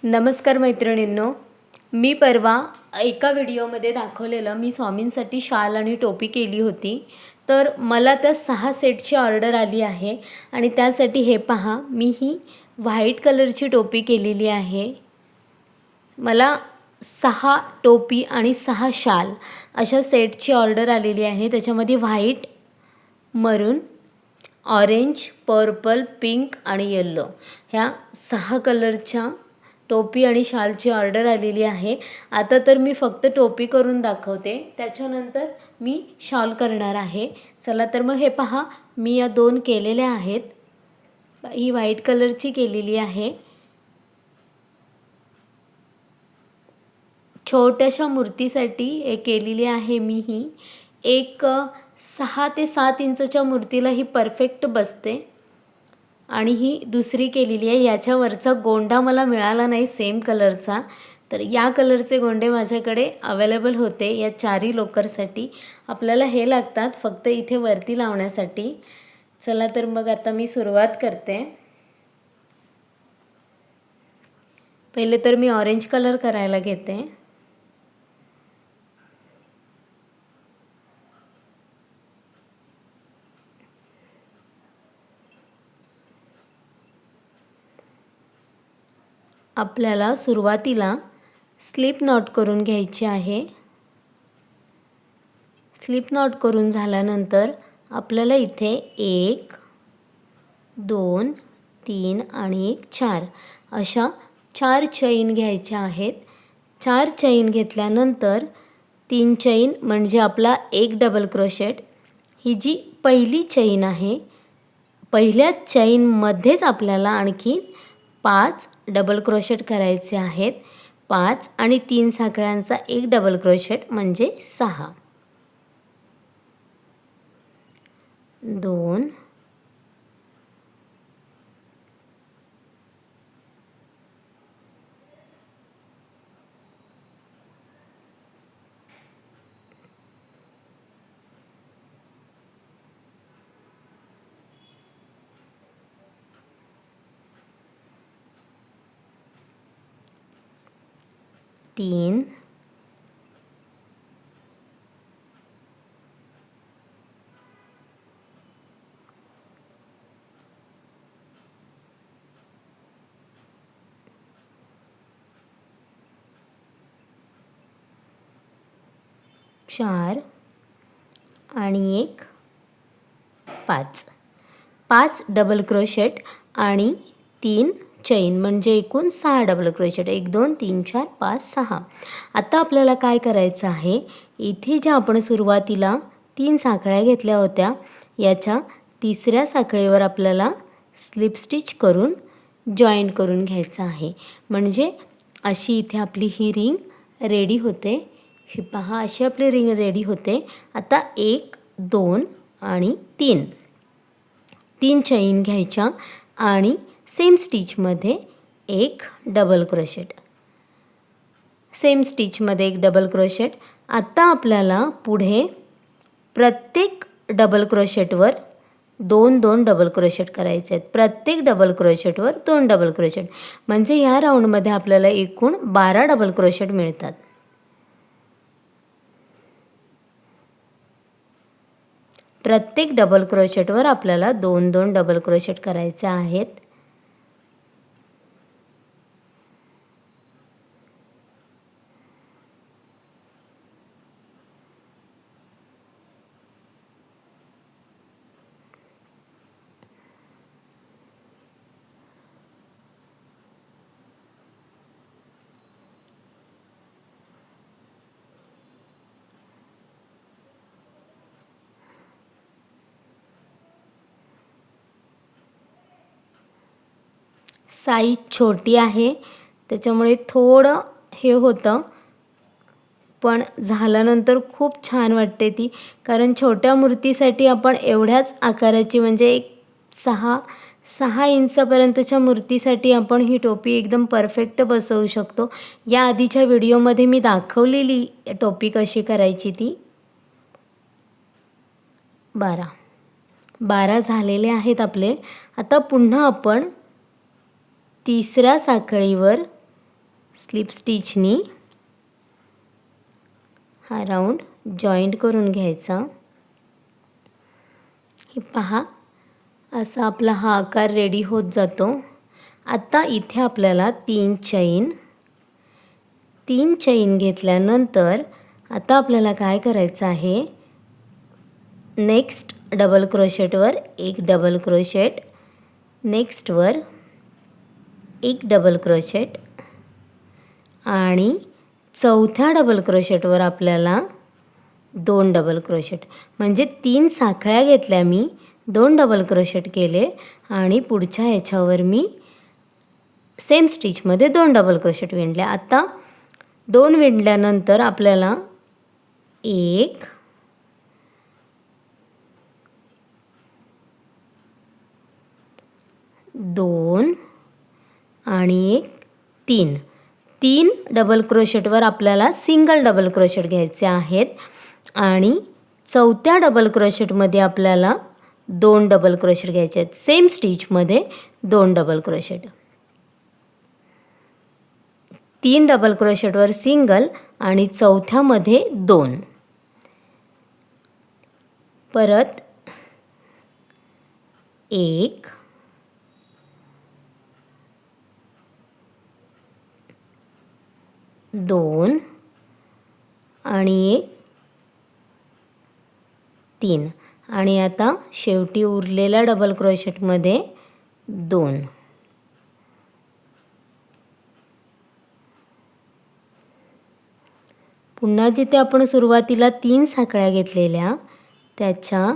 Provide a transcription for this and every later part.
नमस्कार मैत्रिणींनो, मी परवा एका व्हिडिओमध्ये दाखवलेलं मी स्वामींसाठी शाल आणि टोपी केली होती. तर मला त्या 6 सेटची ऑर्डर आली आहे आणि त्यासाठी हे पहा, मी ही व्हाईट कलरची टोपी केलेली आहे. मला 6 टोपी आणि 6 शाल अशा सेटची ऑर्डर आलेली आहे. त्याच्यामध्ये व्हाईट, मरून, ऑरेंज, पर्पल, पिंक आणि येल्लो ह्या 6 कलरच्या टोपी आणि शालची ऑर्डर आलेली आहे. आता तर मी फक्त टोपी करून दाखवते, त्याच्यानंतर मी शाल करणार आहे. चला तर मग हे पहा, मी या 2 केलेल्या आहेत. ही व्हाईट कलरची केलेली आहे. छोट्याशा मूर्तीसाठी हे केलेली आहे मी. ही एक 6 ते 7 इंचच्या मूर्तीला ही परफेक्ट बसते. आणि ही दुसरी केलेली आहे. याच्यावरचा गोंडा मला मिळाला नाही सेम कलरचा, तर या कलरचे गोंडे माझ्याकडे अवेलेबल होते या 4ही लोकरसाठी. आपल्याला हे लागतात फक्त इथे वरती लावण्यासाठी. चला तर मग आता मी सुरुवात करते. पहिले तर मी ऑरेंज कलर करायला घेते. आपल्याला सुरुवातीला स्लिप नॉट करून घ्यायची आहे. स्लिप नॉट करून झाल्यानंतर आपल्याला इथे 1, 2, 3 आणि 1, 4 अशा 4 चैन घ्यायच्या आहेत. 4 चैन घेतल्यानंतर 3 चैन म्हणजे आपला 1 डबल क्रोशेट. ही जी पहिली चैन आहे, पहिल्या चैनमध्येच आपल्याला आणखी 5 डबल क्रोशेट करायचे आहेत. 5 आणि 3 साखळ्यांचा 1 डबल क्रोशेट म्हणजे 6. 2, 3, 4 आणि 1, 5. 5 डबल क्रोशेट आणि 3 चैन म्हणजे एकूण 6 डबल क्रोशेट. 1, 2, 3, 4, 5, 6. आता आपल्याला काय करायचं आहे, इथे ज्या आपण सुरुवातीला 3 साखळ्या घेतल्या होत्या, याच्या तिसऱ्या साखळीवर आपल्याला स्लिप स्टिच करून जॉईंट करून घ्यायचं आहे. म्हणजे अशी इथे आपली ही रिंग रेडी होते. ही पहा, अशी आपली रिंग रेडी होते. आता 1, 2 आणि 3 चैन घ्यायच्या आणि सेम स्टिचमध्ये 1 डबल क्रोशेट. सेम स्टिचमध्ये 1 डबल क्रोशेट. आता आपल्याला पुढे प्रत्येक डबल क्रोशेटवर 2-2 डबल क्रोशेट करायचे आहेत. प्रत्येक डबल क्रोशेटवर 2 डबल क्रोशेट म्हणजे ह्या राऊंडमध्ये आपल्याला एकूण 12 डबल क्रोशेट मिळतात. प्रत्येक डबल क्रोशेटवर आपल्याला 2-2 डबल क्रोशेट करायचे आहेत. साईज छोटी आहे त्याच्यामुळे थोडं हे होतं, पण झाल्यानंतर खूप छान वाटते ती. कारण छोट्या मूर्तीसाठी आपण एवढ्याच आकाराची म्हणजे एक 6 इंचापर्यंतच्या मूर्तीसाठी आपण ही टोपी एकदम परफेक्ट बसवू शकतो. या आधीच्या व्हिडिओमध्ये मी दाखवलेली टोपी कशी करायची ती. 12 झालेले आहेत आपले. आता पुन्हा आपण तिसऱ्या साखळीवर स्लिप स्टिचनी हा राऊंड जॉईंट करून घ्यायचा। हे पहा, असा आपला हा आकार रेडी होत जातो। आता इथे आपल्याला 3 चैन घेतल्यानंतर आता आपल्याला काय करायचं आहे, नेक्स्ट डबल क्रोशेटवर एक डबल क्रोशेट, नेक्स्टवर एक डबल क्रोशेट आणि चौथ्या डबल क्रोशेटवर आपल्याला 2 डबल क्रोशेट, म्हणजे 3 साखळ्या घेतल्या मी, 2 डबल क्रोशेट केले आणि पुढच्या ह्याच्यावर मी सेम स्टिचमध्ये 2 डबल क्रोशेट विणले। आता 2 विणल्यानंतर आपल्याला 1 2 आणि एक 3 डबल क्रोशेटवर आपल्याला सिंगल डबल क्रोशेट घ्यायचे आहेत आणि चौथ्या डबल क्रोशेटमध्ये आपल्याला 2 डबल क्रोशेट घ्यायचे आहेत। सेम स्टिचमध्ये 2 डबल क्रोशेट, 3 डबल क्रोशेटवर सिंगल आणि चौथ्यामध्ये 2, परत 1 2 आणि एक 3 आणि आता शेवटी उरलेल्या डबल क्रोशेटमध्ये 2। पुन्हा जिथे आपण सुरुवातीला 3 साखळ्या घेतलेल्या त्याच्या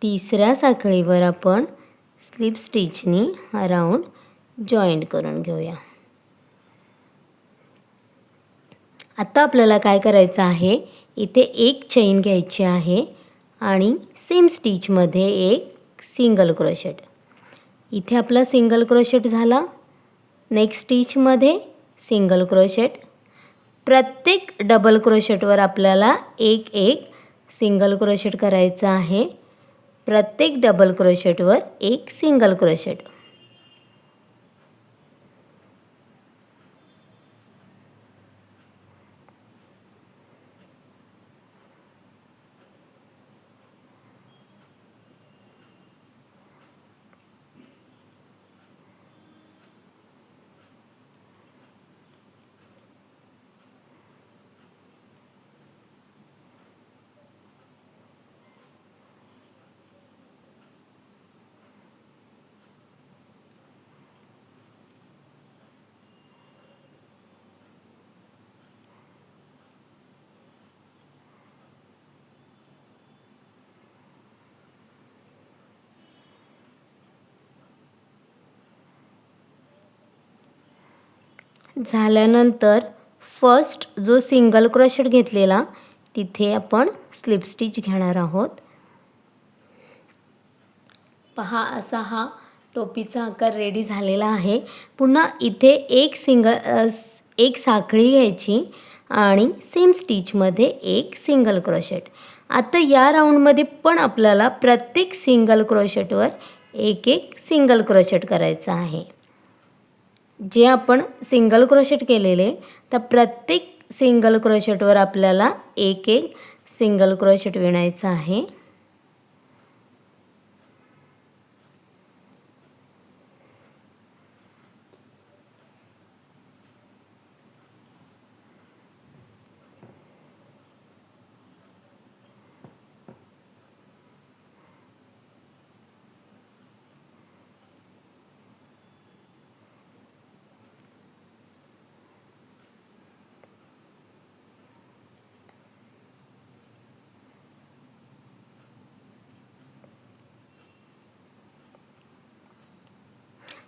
तिसऱ्या साखळीवर आपण स्लिप स्टिचनी हा राऊंड जॉईंट करून घेऊया। आता आपल्याला काय करायचं आहे, इथे एक चैन घ्यायची आहे आणि सेम स्टिचमध्ये एक सिंगल क्रोशेट। इथे आपला सिंगल क्रोशेट झाला, नेक्स्ट स्टिचमध्ये सिंगल क्रोशेट, प्रत्येक डबल क्रोशेटवर आपल्याला एक सिंगल क्रोशेट करायचं आहे, प्रत्येक डबल क्रोशेटवर एक सिंगल क्रोशेट। झाल्यानंतर फर्स्ट जो सिंगल क्रोशेट घेतलेला तिथे आपण स्लिप स्टिच घेणार आहोत। पहा, असा हा टोपीचा आकार रेडी झालेला आहे। पुन्हा इथे एक साखळी घ्यायची आणि सेम स्टिचमध्ये एक सिंगल क्रोशेट। आता या राऊंडमध्ये पण आपल्याला प्रत्येक सिंगल क्रोशेटवर एक सिंगल क्रोशेट करायचं आहे। जे आपण सिंगल क्रोशेट केलेले तर प्रत्येक सिंगल क्रोशेटवर आपल्याला एक सिंगल क्रोशेट विणायचं आहे।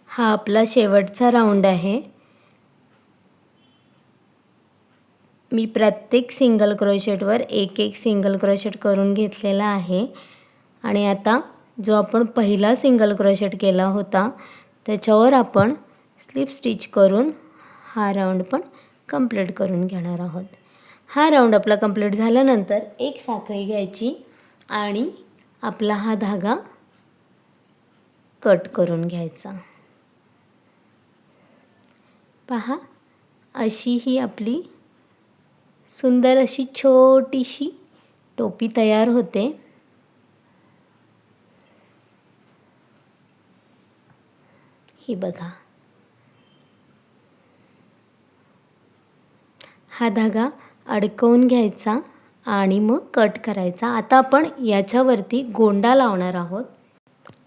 हा आपला शेवटचा राऊंड आहे। मी प्रत्येक सिंगल क्रोशेटवर एक सिंगल क्रोशेट करून घेतलेला आहे आणि आता जो आपण पहिला सिंगल क्रोशेट केला होता त्याच्यावर आपण स्लिप स्टिच करून हा राऊंड पण कंप्लीट करून घेणार आहोत। हा राऊंड आपला कंप्लीट झाल्यानंतर एक साखळी घ्यायची आणि आपला हा धागा कट करून घ्यायचा। पहा, अशी ही आपली सुंदर अशी छोटीशी टोपी तयार होते। ही बघा, हा धागा अडकवून घ्यायचा आणि मग कट करायचा। आता आपण याच्यावरती गोंडा लावणार आहोत।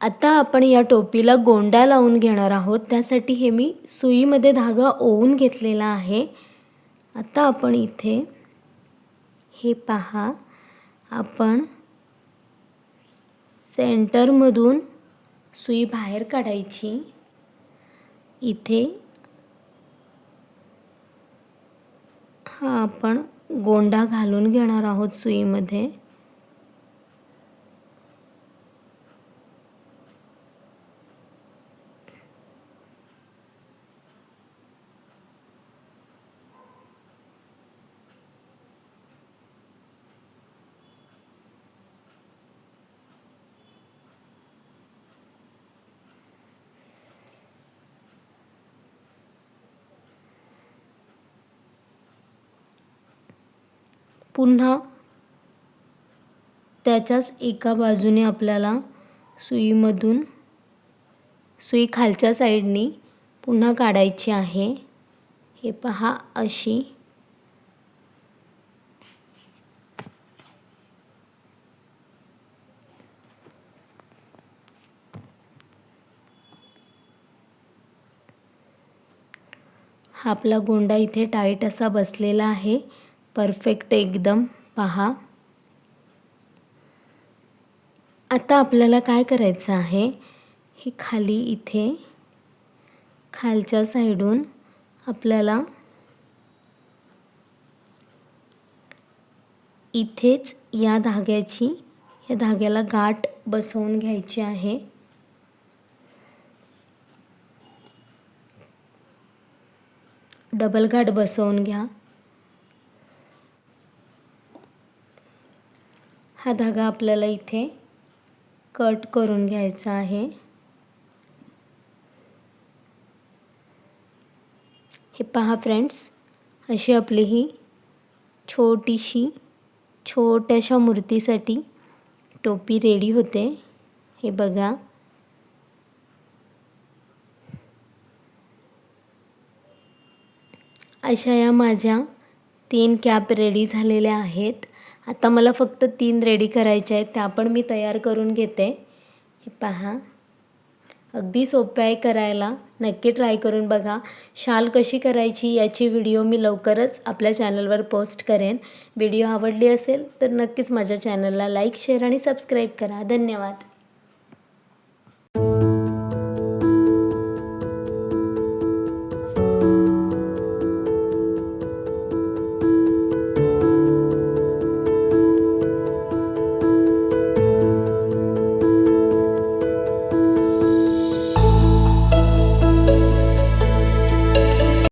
आता आपण या टोपीला गोंडा लावून घेणार आहोत। त्यासाठी हे मी सुईमध्ये धागा ओवून घेतलेला आहे। आता आपण इथे हे पहा, आपण सेंटरमधून सुई बाहेर काढायची। इथे हा आपण गोंडा घालून घेणार आहोत सुईमध्ये। पुन्हा त्याच्याच एका बाजूने आपल्याला सुईमधून सुई खालच्या साईडनी पुन्हा काढायची आहे। हे पहा अशी। हा आपला गोंडा इथे टाईट असा बसलेला आहे, परफेक्ट एकदम पहा। आता आपल्याला काय करायचं आहे, हे खाली इथे खालच्या साईडून आपल्याला इथेच या धाग्याला गाठ बसवून घ्यायची आहे। डबल गाठ बसवून घ्या। हा धागा आपल्याला इथे कट करून घ्यायचा आहे। हे पहा फ्रेंड्स, अशी आपली ही छोट्याशा मूर्तीसाठी टोपी रेडी होते। हे बघा, अशा या माझ्या 3 कॅप रेडी झालेल्या आहेत। आता मला फक्त 3 रेडी करायच्या आहेत, त्या पण मी तयार करून घेते। हे पहा, अगदी सोपं आहे करायला, नक्की ट्राय करून बघा। शाल कशी करायची याची व्हिडिओ मी लवकरच आपल्या चॅनलवर पोस्ट करेन। व्हिडिओ आवडली असेल तर नक्कीच माझ्या चॅनलला लाईक, शेअर आणि सबस्क्राईब करा। धन्यवाद।